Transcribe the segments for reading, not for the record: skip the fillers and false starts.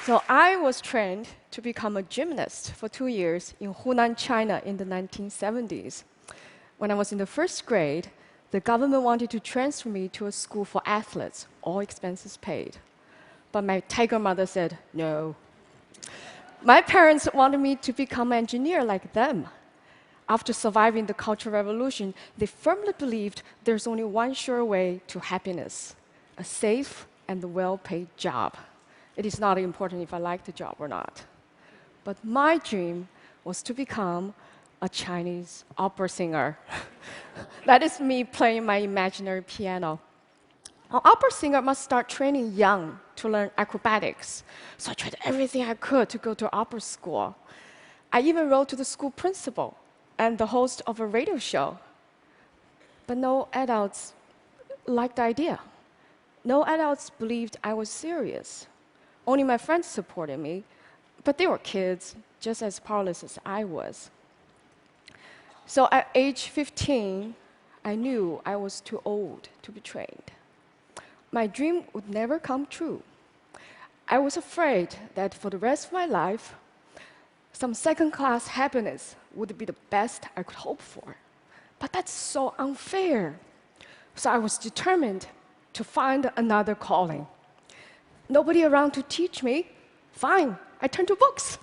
So I was trained to become a gymnast for 2 years in Hunan, China in the 1970s. When I was in the first grade, the government wanted to transfer me to a school for athletes, all expenses paid. But my tiger mother said, no. My parents wanted me to become an engineer like them. After surviving the Cultural Revolution, they firmly believed there's only one sure way to happiness, a safe and well-paid job. It is not important if I like the job or not. But my dream was to become a Chinese opera singer. That is me playing my imaginary piano. An opera singer must start training young to learn acrobatics. So I tried everything I could to go to opera school. I even wrote to the school principal and the host of a radio show. But no adults liked the idea. No adults believed I was serious. Only my friends supported me, but they were kids, just as powerless as I was. So at age 15, I knew I was too old to be trained. My dream would never come true. I was afraid that for the rest of my life, some second-class happiness would be the best I could hope for. But that's so unfair. So I was determined to find another calling. Nobody around to teach me? Fine, I turned to books.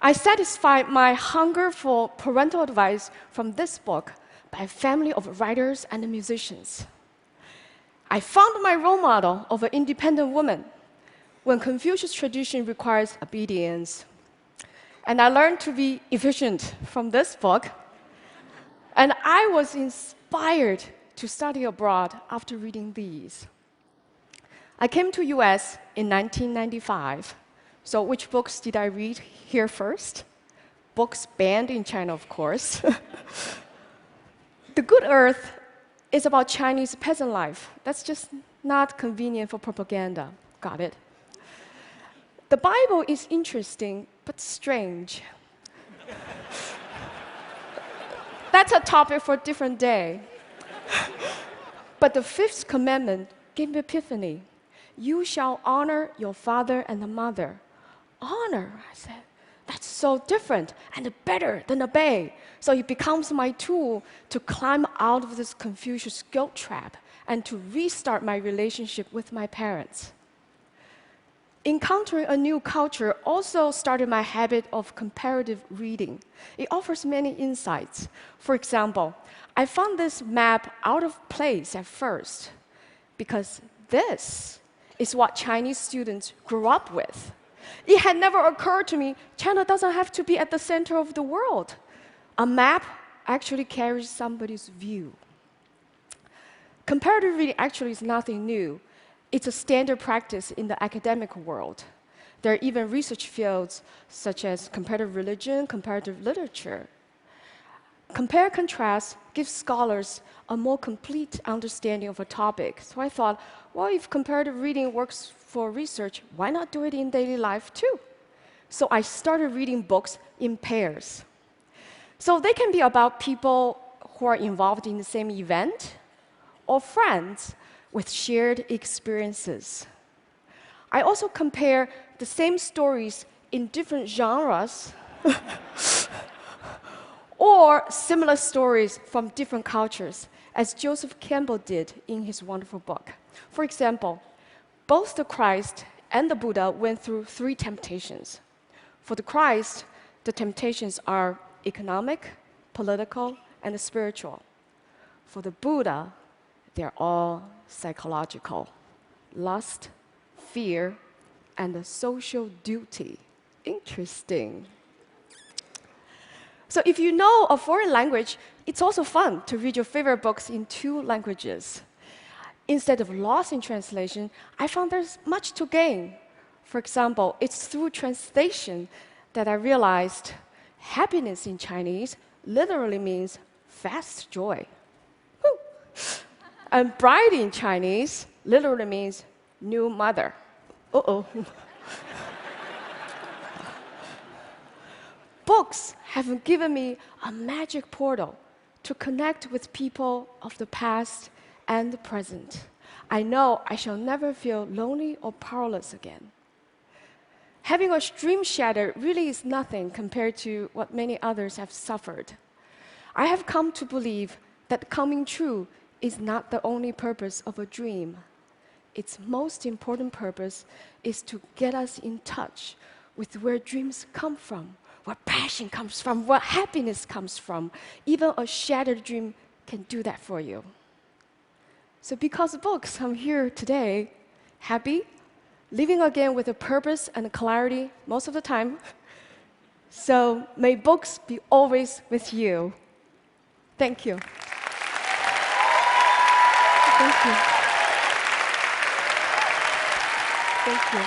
I satisfied my hunger for parental advice from this book by a family of writers and musicians. I found my role model of an independent woman when Confucius tradition requires obedience. And I learned to be efficient from this book. And I was inspired to study abroad after reading these. I came to US in 1995. So which books did I read here first? Books banned in China, of course. The Good Earth is about Chinese peasant life. That's just not convenient for propaganda. Got it? The Bible is interesting, but strange. That's a topic for a different day. But the fifth commandment gave me epiphany. You shall honor your father and mother. Honor, I said. That's so different and better than obey. So it becomes my tool to climb out of this Confucius guilt trap and to restart my relationship with my parents. Encountering a new culture also started my habit of comparative reading. It offers many insights. For example, I found this map out of place at first because this is what Chinese students grew up with. It had never occurred to me, China doesn't have to be at the center of the world. A map actually carries somebody's view. Comparative reading actually is nothing new. It's a standard practice in the academic world. There are even research fields such as comparative religion, comparative literature. Compare-contrast gives scholars a more complete understanding of a topic. So I thought, well, if comparative reading works for research, why not do it in daily life too? So I started reading books in pairs. So they can be about people who are involved in the same event or friends with shared experiences. I also compare the same stories in different genres or similar stories from different cultures, as Joseph Campbell did in his wonderful book. For example, both the Christ and the Buddha went through 3 temptations. For the Christ, the temptations are economic, political, and spiritual. For the Buddha, they're all psychological: lust, fear, and the social duty. Interesting. So if you know a foreign language, it's also fun to read your favorite books in 2 languages. Instead of loss in translation, I found there's much to gain. For example, it's through translation that I realized happiness in Chinese literally means fast joy. Woo. And bride in Chinese literally means new mother. Uh-oh. Books have given me a magic portal to connect with people of the past and the present. I know I shall never feel lonely or powerless again. Having a dream shattered really is nothing compared to what many others have suffered. I have come to believe that coming true is not the only purpose of a dream. Its most important purpose is to get us in touch with where dreams come from, where passion comes from, where happiness comes from. Even a shattered dream can do that for you. So because of books, I'm here today, happy, living again with a purpose and clarity most of the time. So may books be always with you. Thank you. Thank you. Thank you.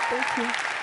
Thank you.